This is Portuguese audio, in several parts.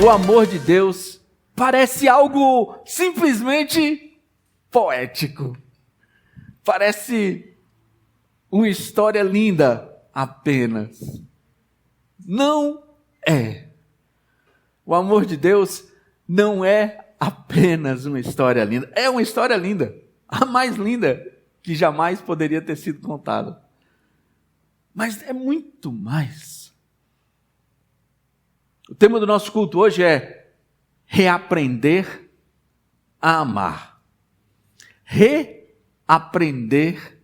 O amor de Deus parece algo simplesmente poético. Parece uma história linda apenas. Não é. O amor de Deus não é apenas uma história linda. É uma história linda. A mais linda que jamais poderia ter sido contada. Mas é muito mais. O tema do nosso culto hoje é reaprender a amar. Reaprender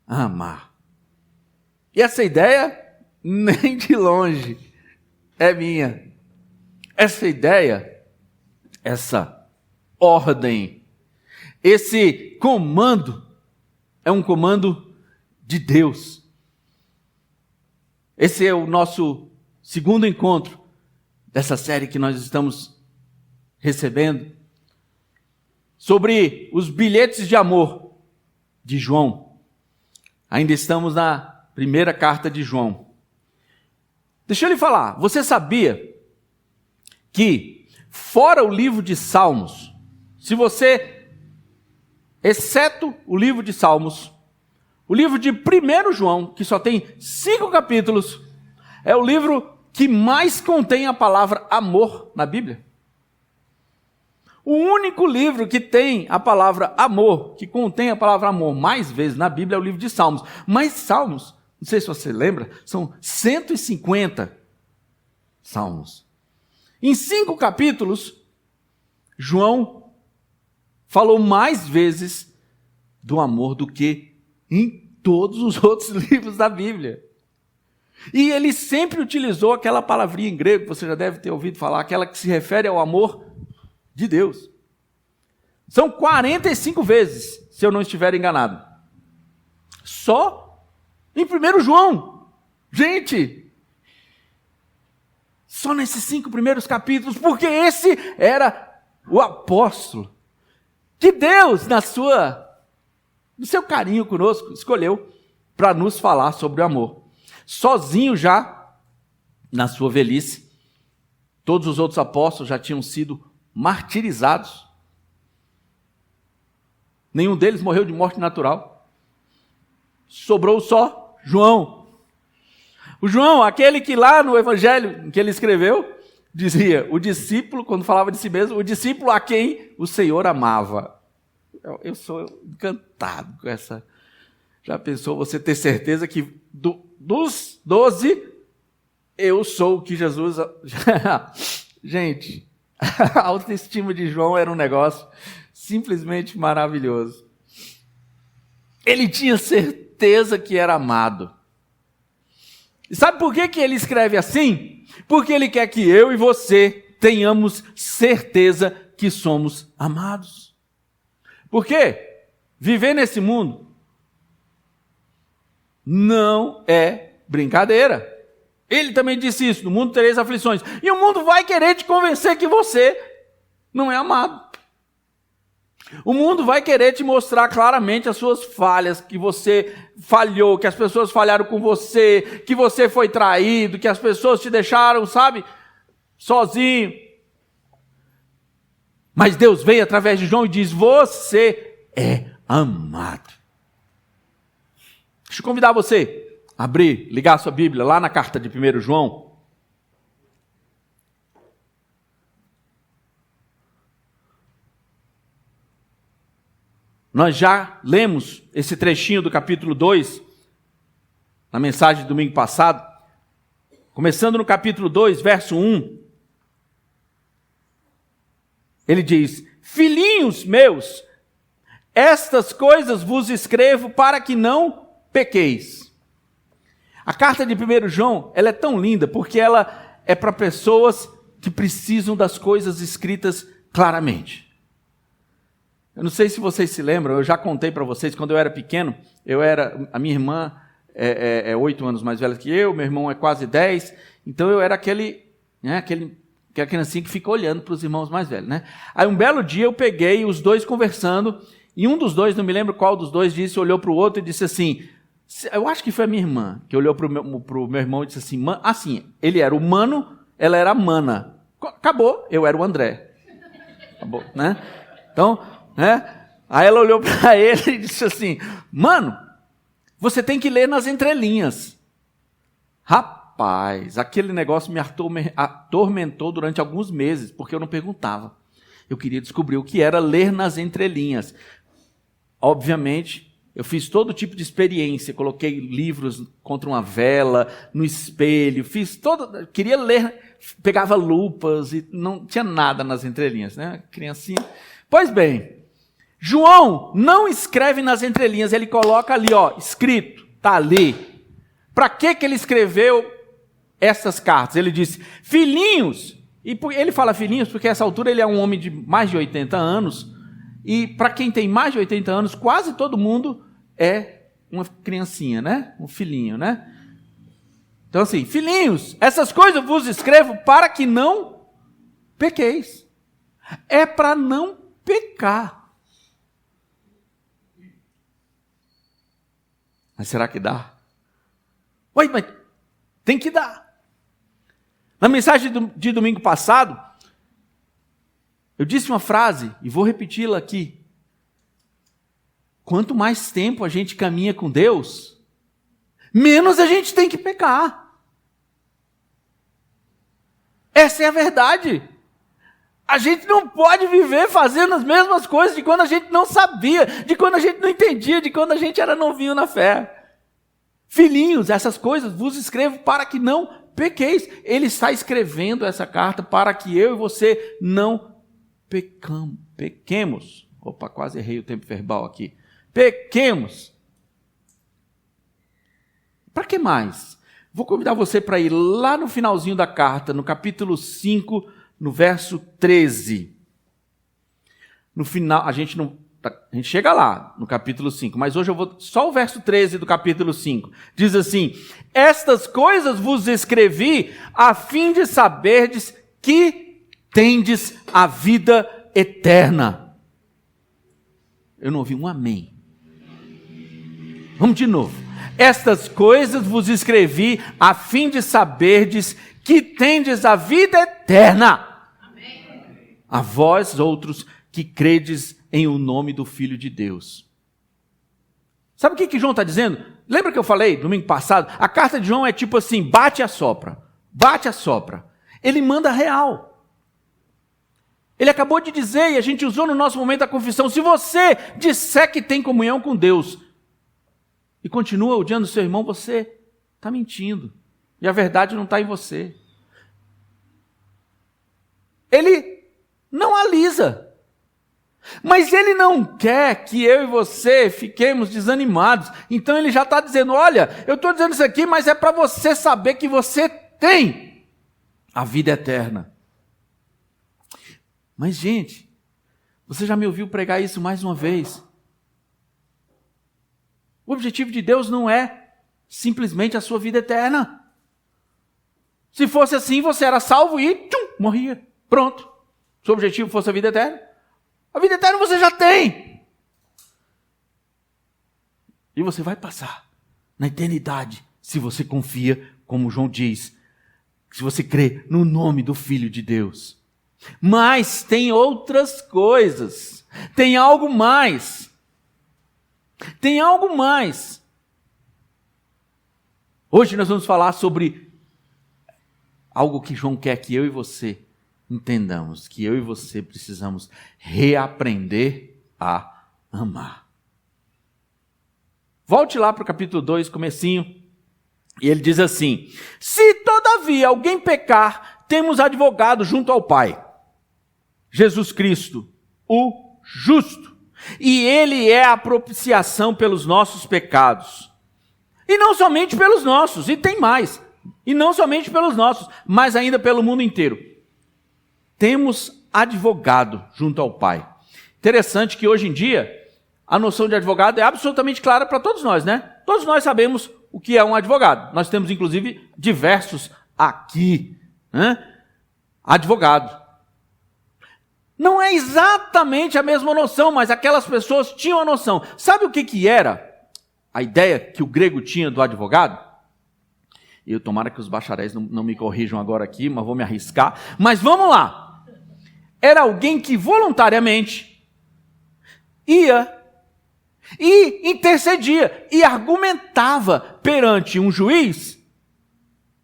a amar. E essa ideia, nem de longe, é minha. Essa ideia, essa ordem, esse comando, é um comando de Deus. Esse é o nosso segundo encontro dessa série que nós estamos recebendo sobre os bilhetes de amor de João. Ainda estamos na primeira carta de João. Deixa eu lhe falar, você sabia que fora o livro de Salmos, se você, exceto o livro de Salmos, o livro de 1 João, que só tem 5 capítulos, é o livro que mais contém a palavra amor na Bíblia. O único livro que tem a palavra amor, que contém a palavra amor mais vezes na Bíblia é o livro de Salmos. Mas Salmos, não sei se você lembra, são 150 Salmos. Em 5 capítulos, João falou mais vezes do amor do que em todos os outros livros da Bíblia. E ele sempre utilizou aquela palavrinha em grego, que você já deve ter ouvido falar, aquela que se refere ao amor de Deus. São 45 vezes, se eu não estiver enganado. Só em 1 João. Gente, só nesses 5 primeiros capítulos, porque esse era o apóstolo que Deus, no seu carinho conosco, escolheu para nos falar sobre o amor. Sozinho já, na sua velhice, todos os outros apóstolos já tinham sido martirizados. Nenhum deles morreu de morte natural. Sobrou só João. O João, aquele que lá no evangelho que ele escreveu, dizia, o discípulo, quando falava de si mesmo, o discípulo a quem o Senhor amava. Eu sou encantado com essa. Já pensou você ter certeza que dos 12, eu sou o que Jesus... Gente, a autoestima de João era um negócio simplesmente maravilhoso. Ele tinha certeza que era amado. E sabe por que ele escreve assim? Porque ele quer que eu e você tenhamos certeza que somos amados. Por quê? Viver nesse mundo não é brincadeira. Ele também disse isso, no mundo tereis aflições. E o mundo vai querer te convencer que você não é amado. O mundo vai querer te mostrar claramente as suas falhas, que você falhou, que as pessoas falharam com você, que você foi traído, que as pessoas te deixaram, sabe, sozinho. Mas Deus vem através de João e diz, você é amado. Deixa eu convidar você a abrir, ligar a sua Bíblia lá na carta de 1 João. Nós já lemos esse trechinho do capítulo 2, na mensagem do domingo passado. Começando no capítulo 2, verso 1. Ele diz, filhinhos meus, estas coisas vos escrevo para que não pequeis. A carta de 1 João, ela é tão linda, porque ela é para pessoas que precisam das coisas escritas claramente. Eu não sei se vocês se lembram, eu já contei para vocês, quando eu era pequeno, a minha irmã é 8 anos mais velha que eu, meu irmão é quase 10, então eu era aquela criancinha que fica olhando para os irmãos mais velhos, né? Aí um belo dia eu peguei os dois conversando, e um dos dois, não me lembro qual dos dois, olhou para o outro e disse assim, eu acho que foi a minha irmã, que olhou para o meu irmão e disse assim, ele era humano, ela era mana, Acabou, eu era o André. Acabou, né? Então, né? Aí ela olhou para ele e disse assim, mano, você tem que ler nas entrelinhas. Rapaz, aquele negócio me atormentou durante alguns meses, porque eu não perguntava. Eu queria descobrir o que era ler nas entrelinhas. Obviamente, eu fiz todo tipo de experiência, coloquei livros contra uma vela, no espelho, queria ler, pegava lupas e não tinha nada nas entrelinhas, né? Criancinha. Pois bem, João não escreve nas entrelinhas, ele coloca ali, ó, escrito, tá ali. Para que ele escreveu essas cartas? Ele disse, filhinhos, e ele fala filhinhos porque a essa altura ele é um homem de mais de 80 anos, e para quem tem mais de 80 anos, quase todo mundo é uma criancinha, né? Um filhinho, né? Então assim, filhinhos, essas coisas eu vos escrevo para que não pequeis. É para não pecar. Mas será que dá? Ué, mas tem que dar. Na mensagem de domingo passado, eu disse uma frase, e vou repeti-la aqui. Quanto mais tempo a gente caminha com Deus, menos a gente tem que pecar. Essa é a verdade. A gente não pode viver fazendo as mesmas coisas de quando a gente não sabia, de quando a gente não entendia, de quando a gente era novinho na fé. Filhinhos, essas coisas vos escrevo para que não pequeis. Ele está escrevendo essa carta para que eu e você não pequemos. Opa, quase errei o tempo verbal aqui. Pequemos. Para que mais? Vou convidar você para ir lá no finalzinho da carta, no capítulo 5, no verso 13. No final, a gente chega lá, no capítulo 5, mas hoje eu vou só o verso 13 do capítulo 5. Diz assim, estas coisas vos escrevi a fim de saberdes que tendes a vida eterna. Eu não ouvi um amém. Vamos de novo. Estas coisas vos escrevi a fim de saberdes que tendes a vida eterna. Amém. A vós outros que credes em o nome do Filho de Deus. Sabe o que João está dizendo? Lembra que eu falei domingo passado? A carta de João é tipo assim, bate e assopra. Bate e assopra. Ele manda real. Ele acabou de dizer, e a gente usou no nosso momento da confissão, se você disser que tem comunhão com Deus, e continua odiando seu irmão, você está mentindo. E a verdade não está em você. Ele não alisa. Mas ele não quer que eu e você fiquemos desanimados. Então ele já está dizendo, olha, eu estou dizendo isso aqui, mas é para você saber que você tem a vida eterna. Mas gente, você já me ouviu pregar isso mais uma vez. O objetivo de Deus não é simplesmente a sua vida eterna. Se fosse assim, você era salvo e morria. Pronto. Se o objetivo fosse a vida eterna, a vida eterna você já tem. E você vai passar na eternidade, se você confia, como João diz, se você crê no nome do Filho de Deus. Mas tem outras coisas. Tem algo mais. Tem algo mais. Hoje nós vamos falar sobre algo que João quer que eu e você entendamos, que eu e você precisamos reaprender a amar. Volte lá para o capítulo 2, comecinho, e ele diz assim, se todavia alguém pecar, temos advogado junto ao Pai, Jesus Cristo, o justo. E ele é a propiciação pelos nossos pecados. E não somente pelos nossos, e tem mais. E não somente pelos nossos, mas ainda pelo mundo inteiro. Temos advogado junto ao Pai. Interessante que hoje em dia, a noção de advogado é absolutamente clara para todos nós, né? Todos nós sabemos o que é um advogado. Nós temos, inclusive, diversos aqui, né? Advogado. Não é exatamente a mesma noção, mas aquelas pessoas tinham a noção. Sabe o que era a ideia que o grego tinha do advogado? Eu tomara que os bacharéis não me corrijam agora aqui, mas vou me arriscar. Mas vamos lá. Era alguém que voluntariamente ia e intercedia e argumentava perante um juiz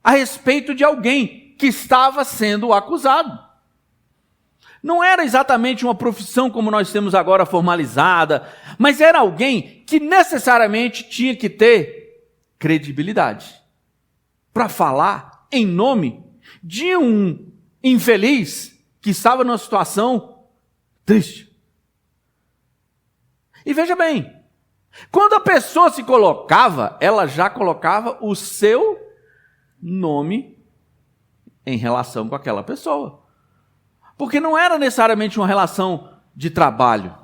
a respeito de alguém que estava sendo acusado. Não era exatamente uma profissão como nós temos agora formalizada, mas era alguém que necessariamente tinha que ter credibilidade para falar em nome de um infeliz que estava numa situação triste. E veja bem, quando a pessoa se colocava, ela já colocava o seu nome em relação com aquela pessoa. Porque não era necessariamente uma relação de trabalho.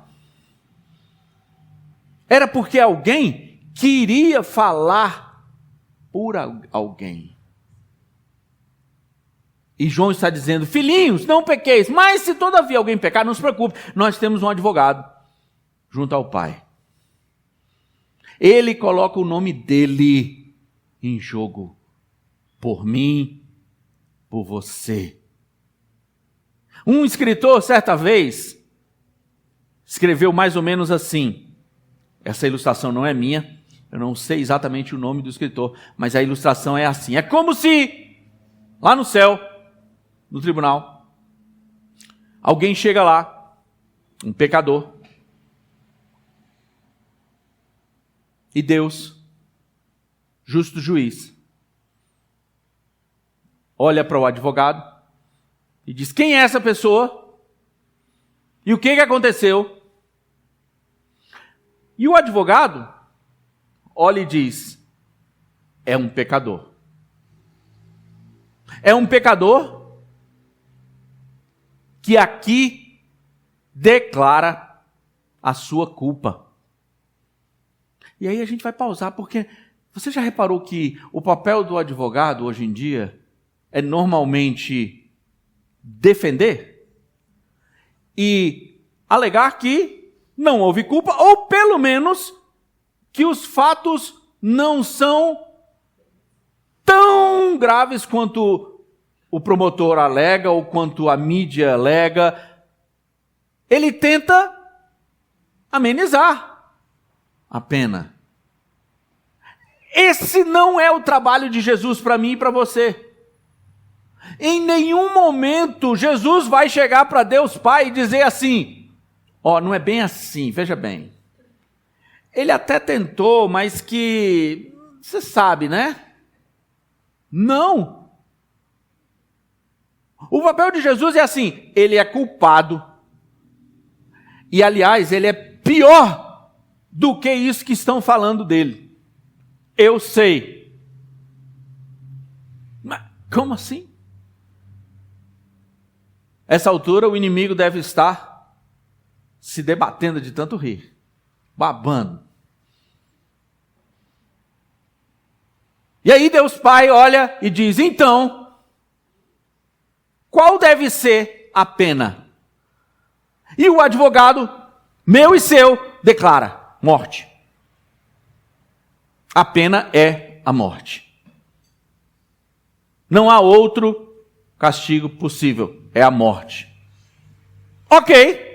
Era porque alguém queria falar por alguém. E João está dizendo, filhinhos, não pequeis, mas se todavia alguém pecar, não se preocupe, nós temos um advogado junto ao Pai. Ele coloca o nome dele em jogo, por mim, por você. Um escritor, certa vez, escreveu mais ou menos assim, essa ilustração não é minha, eu não sei exatamente o nome do escritor, mas a ilustração é assim, é como se, lá no céu, no tribunal, alguém chega lá, um pecador, e Deus, justo juiz, olha para o advogado e diz, quem é essa pessoa? E o que aconteceu? E o advogado olha e diz, é um pecador. É um pecador que aqui declara a sua culpa. E aí a gente vai pausar, porque você já reparou que o papel do advogado hoje em dia é normalmente defender e alegar que não houve culpa, ou pelo menos que os fatos não são tão graves quanto o promotor alega ou quanto a mídia alega. Ele tenta amenizar a pena. Esse não é o trabalho de Jesus para mim e para você. Em nenhum momento Jesus vai chegar para Deus Pai e dizer assim, não é bem assim, veja bem. Ele até tentou, mas que, você sabe, né? Não. O papel de Jesus é assim, ele é culpado. E aliás, ele é pior do que isso que estão falando dele. Eu sei. Mas como assim? Essa altura o inimigo deve estar se debatendo de tanto rir, babando. E aí Deus Pai olha e diz, então, qual deve ser a pena? E o advogado, meu e seu, declara, morte. A pena é a morte. Não há outro castigo possível, é a morte. Ok.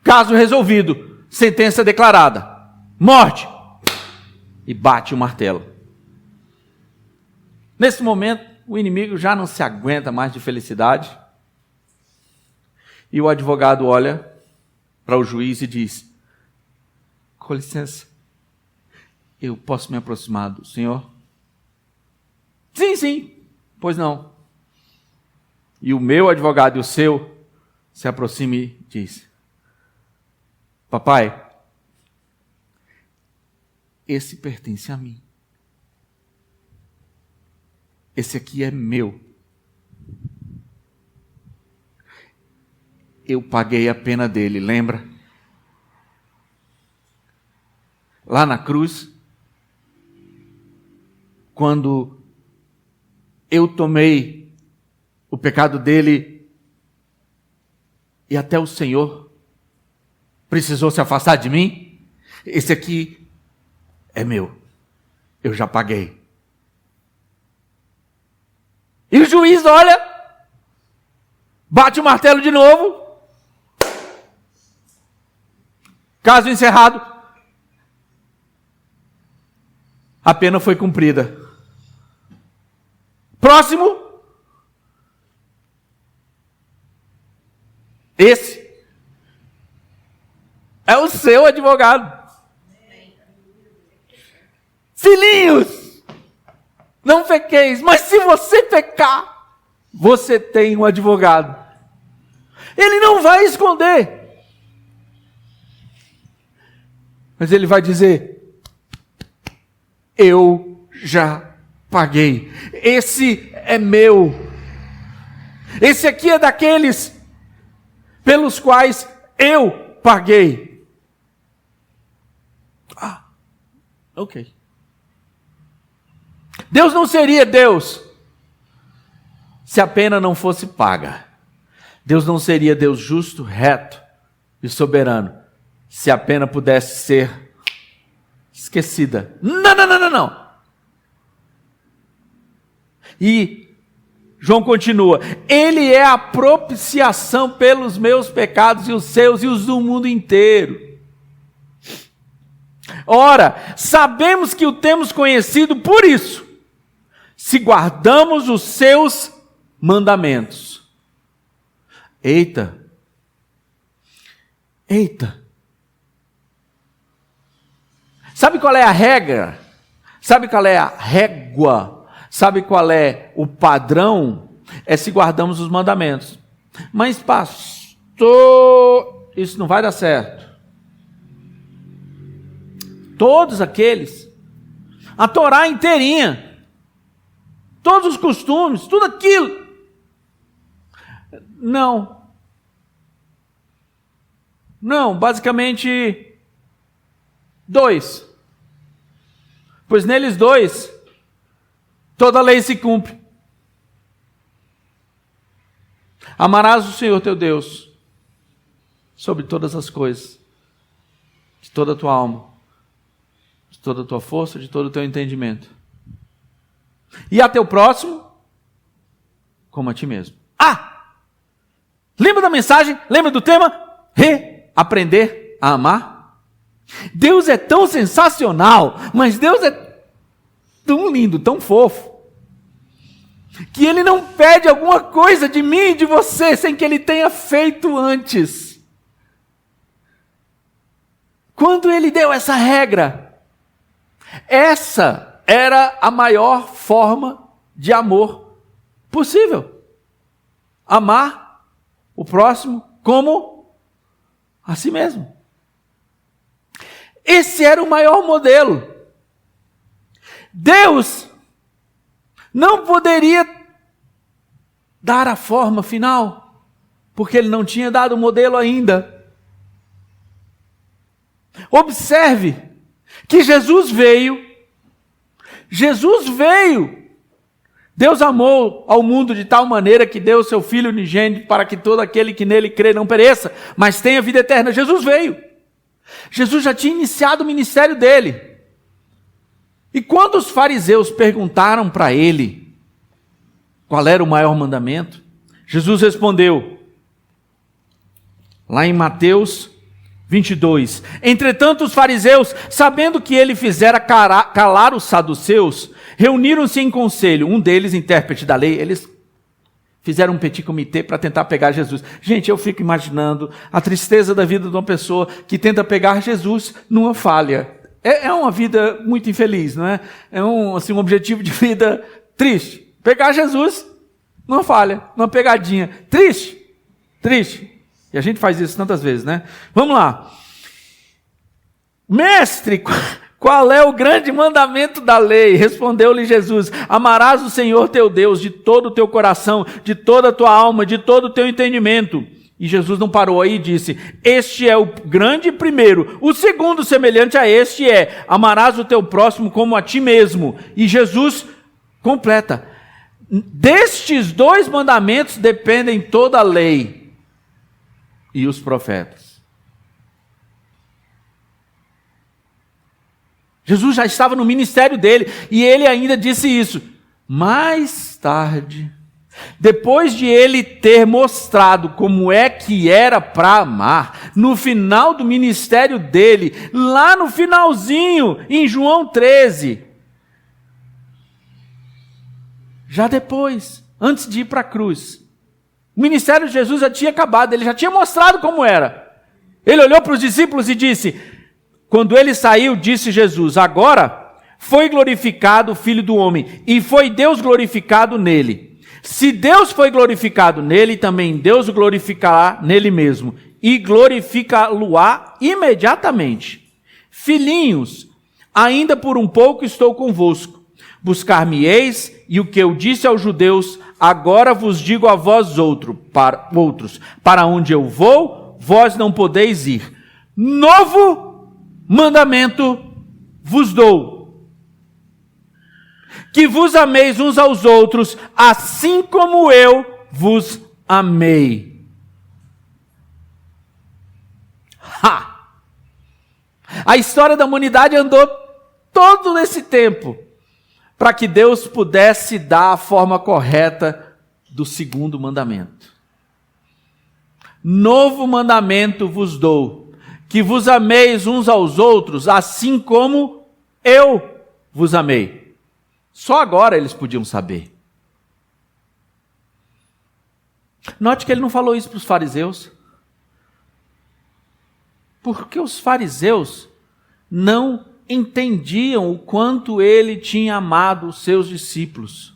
Caso resolvido, sentença declarada, morte. E bate o martelo. Nesse momento, o inimigo já não se aguenta mais de felicidade. E o advogado olha para o juiz e diz, com licença, eu posso me aproximar do senhor? Sim, pois não. E o meu advogado e o seu se aproxima e diz, papai, esse pertence a mim. Esse aqui é meu. Eu paguei a pena dele, lembra? Lá na cruz, quando eu tomei o pecado dele e até o Senhor precisou se afastar de mim, esse aqui é meu. Eu já paguei. E o juiz olha, bate o martelo de novo. Caso encerrado. A pena foi cumprida. Próximo. Esse é o seu advogado. Filhinhos, não pequeis, mas se você pecar, você tem um advogado. Ele não vai esconder, mas ele vai dizer: eu já paguei, esse é meu, esse aqui é daqueles pelos quais eu paguei. Ok. Deus não seria Deus se a pena não fosse paga. Deus não seria Deus justo, reto e soberano se a pena pudesse ser esquecida. Não. E João continua: Ele é a propiciação pelos meus pecados e os seus e os do mundo inteiro. Ora, sabemos que o temos conhecido por isso, se guardamos os seus mandamentos. Eita. Sabe qual é a regra? Sabe qual é a régua? Sabe qual é o padrão? É se guardamos os mandamentos. Mas pastor, isso não vai dar certo. Todos aqueles, a Torá inteirinha, todos os costumes, tudo aquilo. Não, basicamente 2. Pois neles 2, toda a lei se cumpre. Amarás o Senhor teu Deus sobre todas as coisas, de toda a tua alma, de toda a tua força, de todo o teu entendimento. E a teu próximo, como a ti mesmo. Lembra da mensagem? Lembra do tema? Reaprender a amar? Deus é tão sensacional, mas Deus é tão lindo, tão fofo, que Ele não pede alguma coisa de mim e de você sem que Ele tenha feito antes. Quando Ele deu essa regra, essa era a maior forma de amor possível. Amar o próximo como a si mesmo. Esse era o maior modelo. Deus não poderia dar a forma final, porque Ele não tinha dado o modelo ainda. Observe que Jesus veio. Deus amou ao mundo de tal maneira que deu o seu Filho unigênito para que todo aquele que nele crê não pereça, mas tenha vida eterna. Jesus veio. Jesus já tinha iniciado o ministério dele. E quando os fariseus perguntaram para ele qual era o maior mandamento, Jesus respondeu, lá em Mateus 22, entretanto os fariseus, sabendo que ele fizera calar os saduceus, reuniram-se em conselho. Um deles, intérprete da lei, eles fizeram um petit comité para tentar pegar Jesus. Gente, eu fico imaginando a tristeza da vida de uma pessoa que tenta pegar Jesus numa falha. É uma vida muito infeliz, não é? É um objetivo de vida triste. Pegar Jesus numa falha, numa pegadinha. Triste. E a gente faz isso tantas vezes, né? Vamos lá. Mestre, qual é o grande mandamento da lei? Respondeu-lhe Jesus: amarás o Senhor teu Deus de todo o teu coração, de toda a tua alma, de todo o teu entendimento. E Jesus não parou aí e disse: este é o grande primeiro. O segundo semelhante a este é: amarás o teu próximo como a ti mesmo. E Jesus completa: destes 2 mandamentos dependem toda a lei e os profetas. Jesus já estava no ministério dele, e ele ainda disse isso. Mais tarde, Depois de ele ter mostrado como é que era para amar, no final do ministério dele, lá no finalzinho, em João 13, já depois, antes de ir para a cruz, o ministério de Jesus já tinha acabado, ele já tinha mostrado como era. Ele olhou para os discípulos e disse, quando ele saiu, disse Jesus, agora foi glorificado o Filho do Homem, e foi Deus glorificado nele. Se Deus foi glorificado nele, também Deus o glorificará nele mesmo, e glorificá-lo-á imediatamente. Filhinhos, ainda por um pouco estou convosco. Buscar-me-eis, e o que eu disse aos judeus, agora vos digo a vós outros, para onde eu vou, vós não podeis ir. Novo mandamento vos dou, que vos ameis uns aos outros, assim como eu vos amei. Ha! A história da humanidade andou todo esse tempo para que Deus pudesse dar a forma correta do segundo mandamento. Novo mandamento vos dou, que vos ameis uns aos outros, assim como eu vos amei. Só agora eles podiam saber. Note que ele não falou isso para os fariseus. Porque os fariseus não entendiam o quanto ele tinha amado os seus discípulos.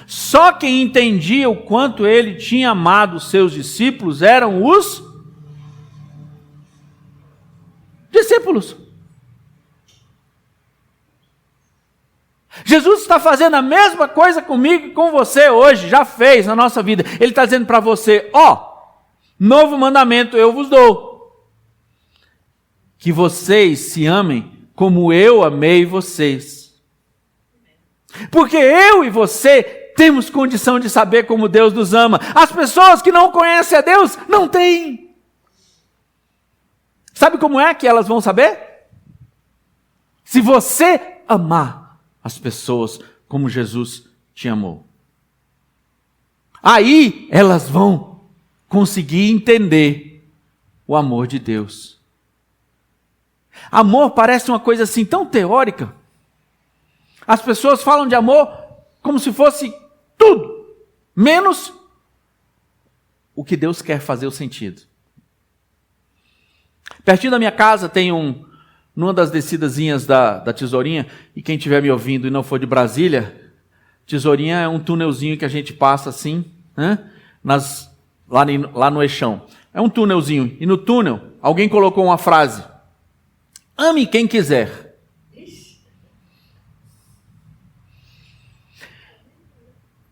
Só quem entendia o quanto ele tinha amado os seus discípulos eram os discípulos. Jesus está fazendo a mesma coisa comigo e com você hoje, já fez na nossa vida. Ele está dizendo para você, novo mandamento eu vos dou. Que vocês se amem como eu amei vocês. Porque eu e você temos condição de saber como Deus nos ama. As pessoas que não conhecem a Deus, não têm. Sabe como é que elas vão saber? Se você amar as pessoas como Jesus te amou. Aí elas vão conseguir entender o amor de Deus. Amor parece uma coisa assim tão teórica. As pessoas falam de amor como se fosse tudo, menos o que Deus quer fazer o sentido. Pertinho da minha casa tem numa das descidazinhas da Tesourinha, e quem estiver me ouvindo e não for de Brasília, Tesourinha é um túnelzinho que a gente passa assim, né? Lá no Eixão. É um túnelzinho, e no túnel alguém colocou uma frase, ame quem quiser.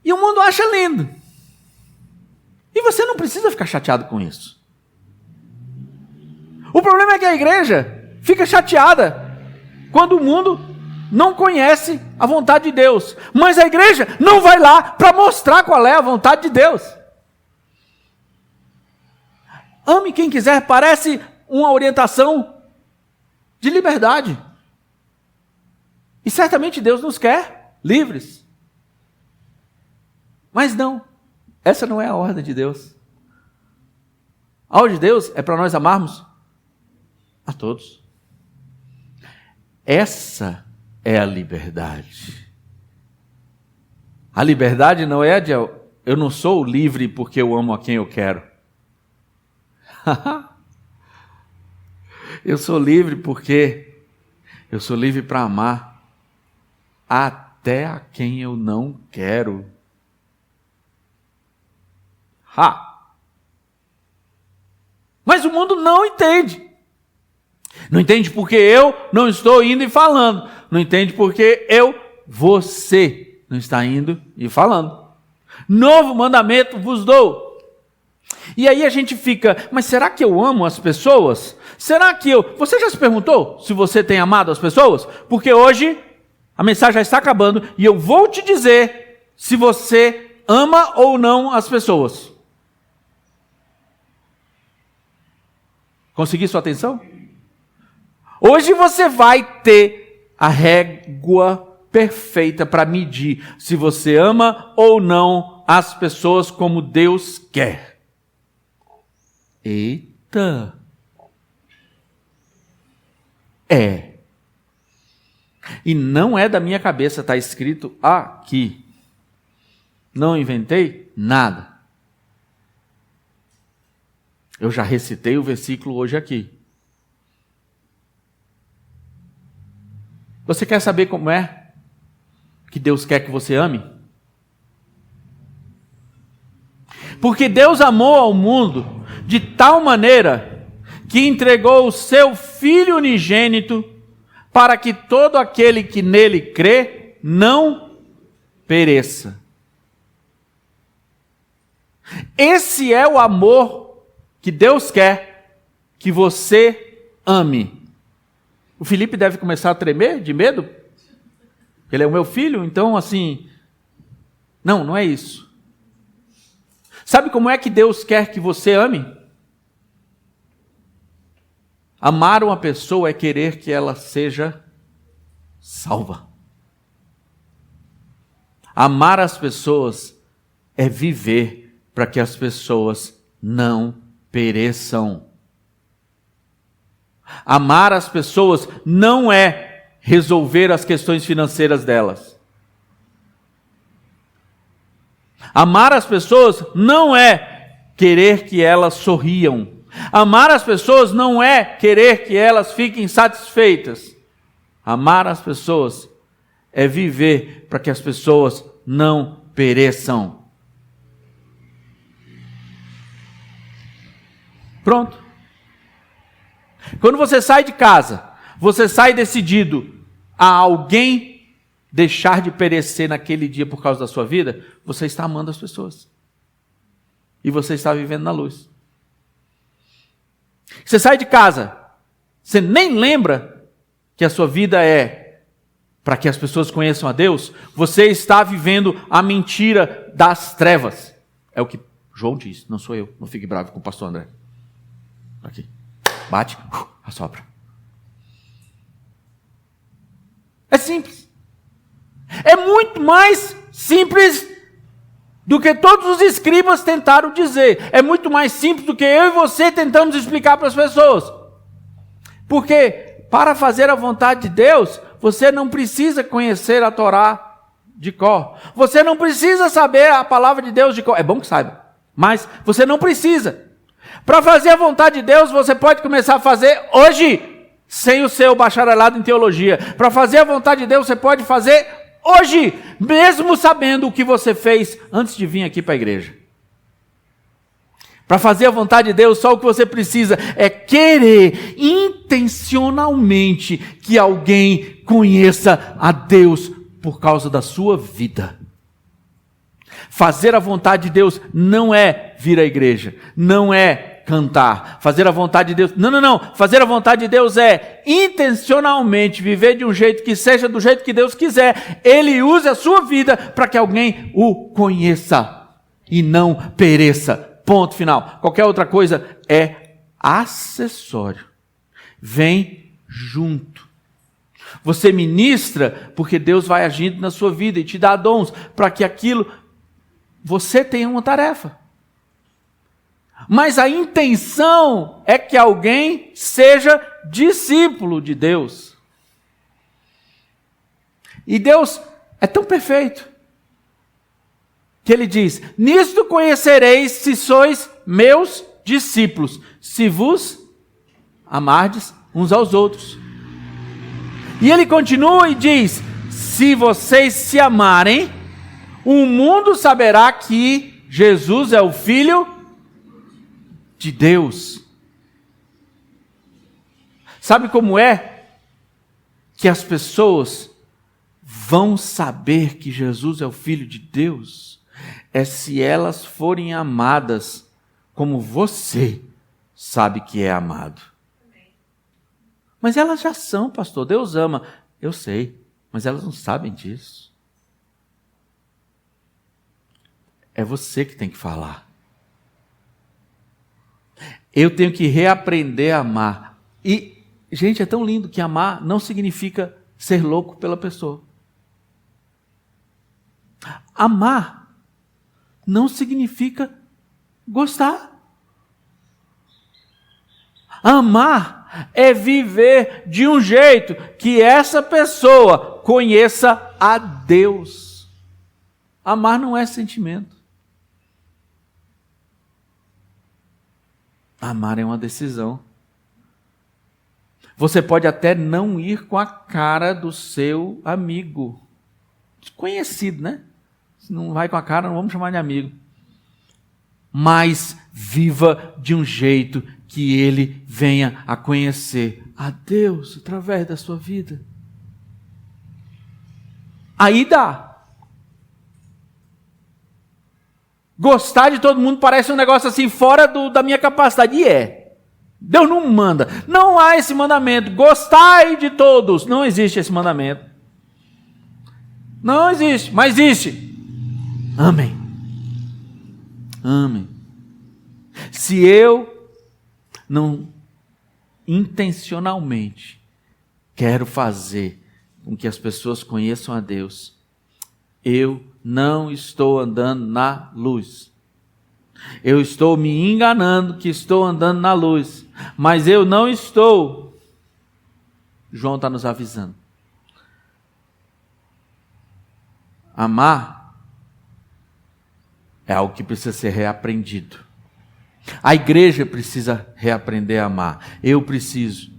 E o mundo acha lindo. E você não precisa ficar chateado com isso. O problema é que a igreja fica chateada quando o mundo não conhece a vontade de Deus. Mas a igreja não vai lá para mostrar qual é a vontade de Deus. Ame quem quiser parece uma orientação de liberdade. E certamente Deus nos quer livres. Mas não, essa não é a ordem de Deus. A ordem de Deus é para nós amarmos a todos. Essa é a liberdade. A liberdade não é de eu não sou livre porque eu amo a quem eu quero. Eu sou livre porque eu sou livre para amar até a quem eu não quero. Mas o mundo não entende. Não entende porque eu não estou indo e falando. Não entende porque você não está indo e falando. Novo mandamento vos dou. E aí a gente fica, mas será que eu amo as pessoas? Será que Você já se perguntou se você tem amado as pessoas? Porque hoje a mensagem já está acabando e eu vou te dizer se você ama ou não as pessoas. Consegui sua atenção? Hoje você vai ter a régua perfeita para medir se você ama ou não as pessoas como Deus quer. Eita! É. E não é da minha cabeça, está escrito aqui. Não inventei nada. Eu já recitei o versículo hoje aqui. Você quer saber como é que Deus quer que você ame? Porque Deus amou ao mundo de tal maneira que entregou o seu Filho unigênito para que todo aquele que nele crê não pereça. Esse é o amor que Deus quer que você ame. O Felipe deve começar a tremer de medo. Ele é o meu filho, então assim... Não é isso. Sabe como é que Deus quer que você ame? Amar uma pessoa é querer que ela seja salva. Amar as pessoas é viver para que as pessoas não pereçam. Amar as pessoas não é resolver as questões financeiras delas. Amar as pessoas não é querer que elas sorriam. Amar as pessoas não é querer que elas fiquem satisfeitas. Amar as pessoas é viver para que as pessoas não pereçam. Pronto. Quando você sai de casa, você sai decidido a alguém deixar de perecer naquele dia por causa da sua vida, você está amando as pessoas. E você está vivendo na luz. Você sai de casa, você nem lembra que a sua vida é para que as pessoas conheçam a Deus, você está vivendo a mentira das trevas. É o que João diz, não sou eu, não fique bravo com o pastor André. Aqui, bate, assopra. É simples. É muito mais simples do que todos os escribas tentaram dizer. É muito mais simples do que eu e você tentamos explicar para as pessoas. Porque para fazer a vontade de Deus, você não precisa conhecer a Torá de cor. Você não precisa saber a palavra de Deus de cor. É bom que saiba, mas você não precisa. Para fazer a vontade de Deus, você pode começar a fazer hoje, sem o seu bacharelado em teologia. Para fazer a vontade de Deus, você pode fazer hoje, mesmo sabendo o que você fez antes de vir aqui para a igreja. Para fazer a vontade de Deus, só o que você precisa é querer intencionalmente que alguém conheça a Deus por causa da sua vida. Fazer a vontade de Deus não é vir à igreja, não é cantar. Fazer a vontade de Deus... Não. Fazer a vontade de Deus é intencionalmente viver de um jeito que seja do jeito que Deus quiser. Ele use a sua vida para que alguém o conheça e não pereça. Ponto final. Qualquer outra coisa é acessório. Vem junto. Você ministra porque Deus vai agindo na sua vida e te dá dons para que aquilo... Você tenha uma tarefa. Mas a intenção é que alguém seja discípulo de Deus. E Deus é tão perfeito que Ele diz: nisto conhecereis se sois meus discípulos, se vos amardes uns aos outros. E Ele continua e diz: se vocês se amarem, o mundo saberá que Jesus é o Filho de Deus. Sabe como é que as pessoas vão saber que Jesus é o Filho de Deus? É se elas forem amadas como você sabe que é amado. Mas elas já são, pastor. Deus ama. Eu sei, mas elas não sabem disso. É você que tem que falar. Eu tenho que reaprender a amar. E, gente, é tão lindo que amar não significa ser louco pela pessoa. Amar não significa gostar. Amar é viver de um jeito que essa pessoa conheça a Deus. Amar não é sentimento. Amar é uma decisão. Você pode até não ir com a cara do seu amigo. Conhecido, né? Se não vai com a cara, não vamos chamar de amigo. Mas viva de um jeito que ele venha a conhecer a Deus através da sua vida. Aí dá. Gostar de todo mundo parece um negócio assim fora da minha capacidade. E é. Deus não manda. Não há esse mandamento. Gostai de todos. Não existe esse mandamento. Não existe, mas existe. Amém. Amém. Se eu não intencionalmente quero fazer com que as pessoas conheçam a Deus, eu não estou andando na luz. Eu estou me enganando que estou andando na luz, mas eu não estou. João está nos avisando. Amar é algo que precisa ser reaprendido. A igreja precisa reaprender a amar. Eu preciso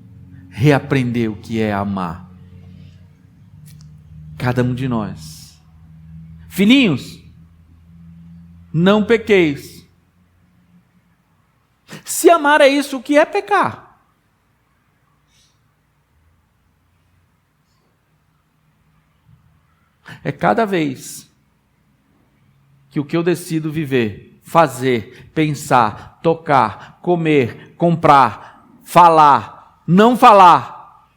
reaprender o que é amar. Cada um de nós. Filhinhos, não pequeis. Se amar é isso, o que é pecar? É cada vez que o que eu decido viver, fazer, pensar, tocar, comer, comprar, falar, não falar,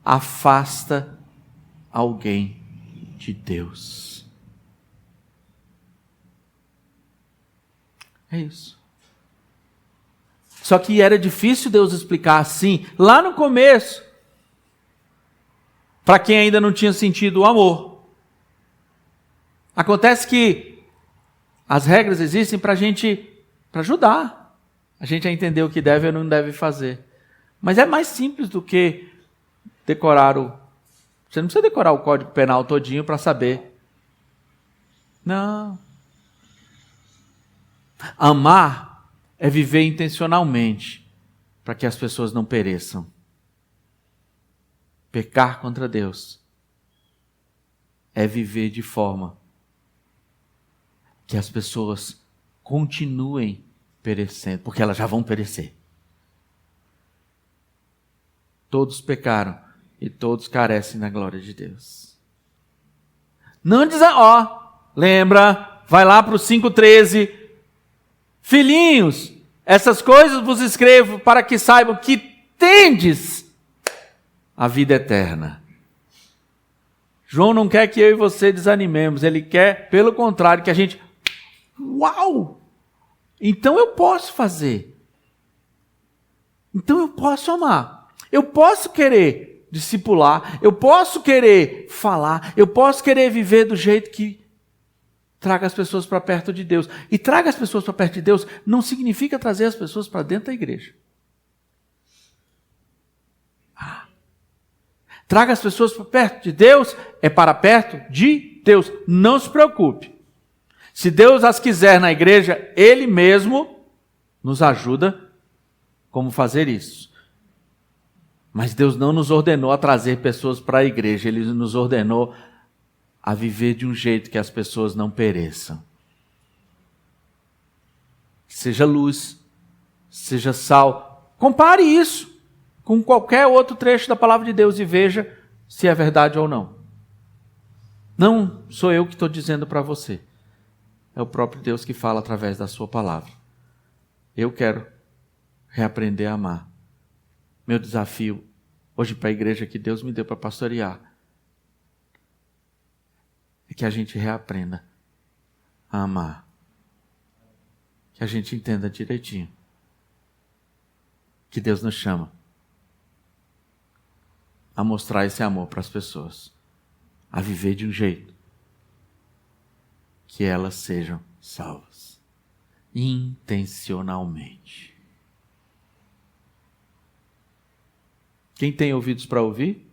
afasta alguém de Deus. É isso. Só que era difícil Deus explicar assim, lá no começo, para quem ainda não tinha sentido o amor. Acontece que as regras existem para ajudar a gente a entender o que deve ou não deve fazer. Mas é mais simples do que decorar Você não precisa decorar o Código Penal todinho para saber. Não. Amar é viver intencionalmente para que as pessoas não pereçam. Pecar contra Deus é viver de forma que as pessoas continuem perecendo, porque elas já vão perecer. Todos pecaram e todos carecem da glória de Deus. Não diz, lembra, vai lá para o 5,13. Filhinhos, essas coisas vos escrevo para que saibam que tendes a vida eterna. João não quer que eu e você desanimemos, ele quer, pelo contrário, que a gente, uau! Então eu posso fazer. Então eu posso amar. Eu posso querer discipular, eu posso querer falar, eu posso querer viver do jeito que traga as pessoas para perto de Deus. E traga as pessoas para perto de Deus não significa trazer as pessoas para dentro da igreja. Traga as pessoas para perto de Deus, é para perto de Deus. Não se preocupe. Se Deus as quiser na igreja, Ele mesmo nos ajuda como fazer isso. Mas Deus não nos ordenou a trazer pessoas para a igreja. Ele nos ordenou a viver de um jeito que as pessoas não pereçam. Seja luz, seja sal. Compare isso com qualquer outro trecho da palavra de Deus e veja se é verdade ou não. Não sou eu que estou dizendo para você. É o próprio Deus que fala através da sua palavra. Eu quero reaprender a amar. Meu desafio hoje para a igreja que Deus me deu para pastorear é que a gente reaprenda a amar. Que a gente entenda direitinho que Deus nos chama a mostrar esse amor para as pessoas, a viver de um jeito que elas sejam salvas. Intencionalmente. Quem tem ouvidos para ouvir?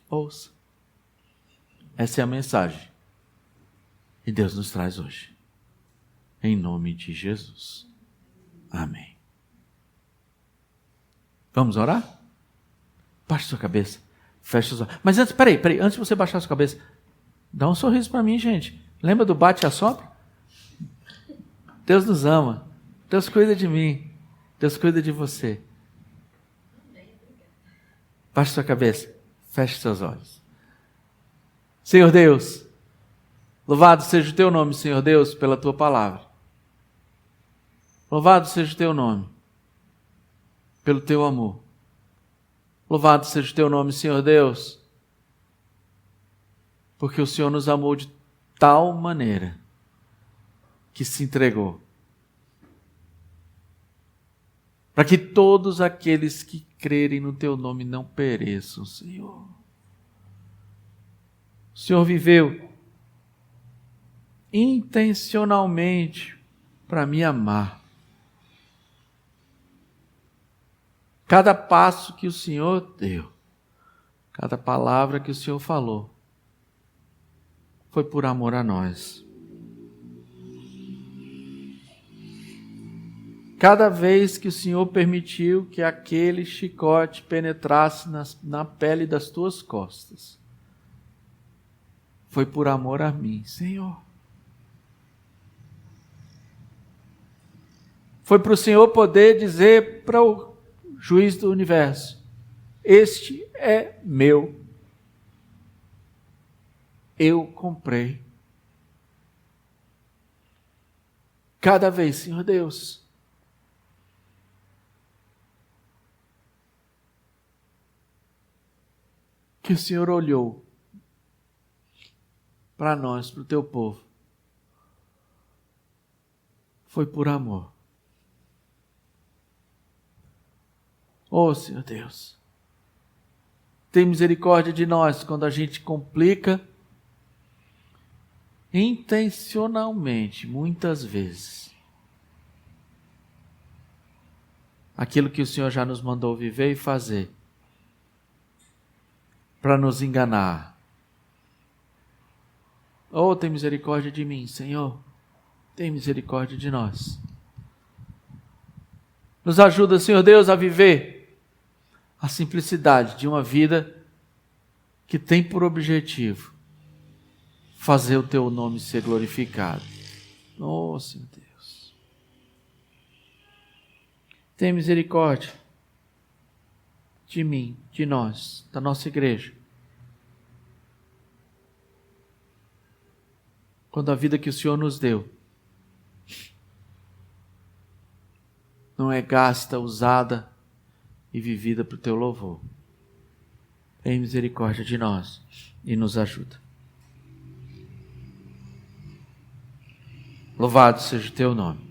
Ouça. Essa é a mensagem que Deus nos traz hoje. Em nome de Jesus. Amém. Vamos orar? Baixe sua cabeça. Feche os olhos. Mas antes, peraí. Antes de você baixar sua cabeça, dá um sorriso para mim, gente. Lembra do bate e assopra? Deus nos ama. Deus cuida de mim. Deus cuida de você. Baixe sua cabeça. Feche seus olhos. Senhor Deus, louvado seja o teu nome, Senhor Deus, pela tua palavra. Louvado seja o teu nome, pelo teu amor. Louvado seja o teu nome, Senhor Deus, porque o Senhor nos amou de tal maneira que se entregou. Para que todos aqueles que crerem no teu nome não pereçam, Senhor. O Senhor viveu intencionalmente para me amar. Cada passo que o Senhor deu, cada palavra que o Senhor falou, foi por amor a nós. Cada vez que o Senhor permitiu que aquele chicote penetrasse na pele das tuas costas, foi por amor a mim, Senhor. Foi para o Senhor poder dizer para o juiz do universo: este é meu. Eu comprei. Cada vez, Senhor Deus, que o Senhor olhou para nós, para o teu povo, foi por amor. Oh, Senhor Deus, tem misericórdia de nós quando a gente complica intencionalmente, muitas vezes, aquilo que o Senhor já nos mandou viver e fazer, para nos enganar. Oh, tem misericórdia de mim, Senhor. Tem misericórdia de nós. Nos ajuda, Senhor Deus, a viver a simplicidade de uma vida que tem por objetivo fazer o teu nome ser glorificado. Oh, Senhor Deus. Tem misericórdia de mim, de nós, da nossa igreja. Quando a vida que o Senhor nos deu não é gasta, usada e vivida para o teu louvor. Tem misericórdia de nós e nos ajuda. Louvado seja o teu nome.